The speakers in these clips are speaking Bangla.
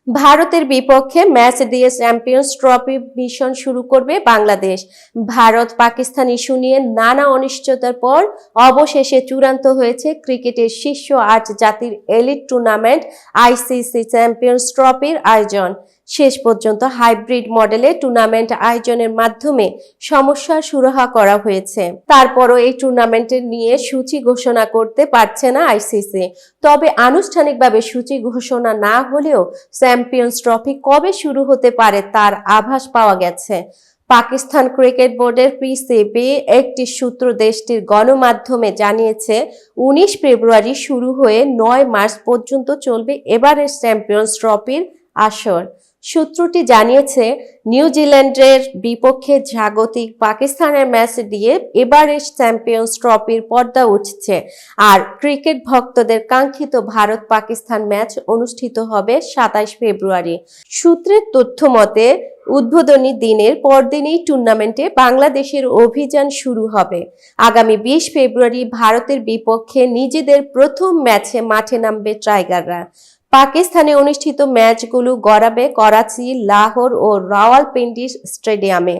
ভারতের বিপক্ষে ম্যাচ দিয়ে চ্যাম্পিয়ন্স ট্রফি মিশন শুরু করবে বাংলাদেশ। ভারত পাকিস্তান ইস্যু নিয়ে নানা অনিশ্চয়তার পর অবশেষে চূড়ান্ত হয়েছে ক্রিকেটের শীর্ষ ৮ জাতির এলিট টুর্নামেন্ট আইসিসি চ্যাম্পিয়ন্স ট্রফির আয়োজন। শেষ পর্যন্ত হাইব্রিড মডেলে টুর্নামেন্ট আয়োজনের মাধ্যমে সমস্যার সুরাহা করা হয়েছে। তারপরও এই টুর্নামেন্টের নিয়ে সূচি ঘোষণা করতে পারছে না আইসিসি। তবে আনুষ্ঠানিকভাবে সূচি ঘোষণা না হলেও চ্যাম্পিয়ন্স ট্রফি কবে শুরু হতে পারে তার আভাস পাওয়া গেছে। পাকিস্তান ক্রিকেট বোর্ডের পিসিবি একটি সূত্র দেশটির গণমাধ্যমে জানিয়েছে ১৯ ফেব্রুয়ারি শুরু হয়ে ৯ মার্চ পর্যন্ত চলবে এবারের চ্যাম্পিয়ন্স ট্রফির আসর। সূত্রটি জানিয়েছে নিউজিল্যান্ডের বিপক্ষে স্বাগতিক পাকিস্তানের ম্যাচ দিয়ে এবারের চ্যাম্পিয়ন্স ট্রফির পর্দা উঠছে। আর ক্রিকেট ভক্তদের কাঙ্ক্ষিত ভারত পাকিস্তান ম্যাচ অনুষ্ঠিত হবে ২৭ ফেব্রুয়ারি। সূত্রের তথ্য মতে উদ্বোধনী দিনের পরদিনই টুর্নামেন্টে বাংলাদেশের অভিযান শুরু হবে। আগামী ২০ ফেব্রুয়ারি ভারতের বিপক্ষে নিজেদের প্রথম ম্যাচে মাঠে নামবে টাইগাররা। পাকিস্তানে অনুষ্ঠিত ম্যাচগুলো গড়াবে করাচি, লাহোর ও রাওয়ালপিন্ডি স্টেডিয়ামে।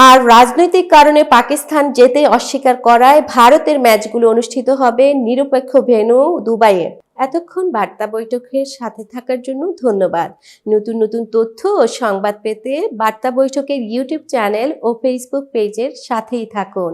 আর রাজনৈতিক কারণে পাকিস্তান যেতে অস্বীকার করায় ভারতের ম্যাচগুলো অনুষ্ঠিত হবে নিরপেক্ষ ভেন্যু দুবাইয়ে। এতক্ষণ বার্তা বৈঠকের সাথে থাকার জন্য ধন্যবাদ। নতুন নতুন তথ্য ও সংবাদ পেতে বার্তা বৈঠকের ইউটিউব চ্যানেল ও ফেসবুক পেজের সাথেই থাকুন।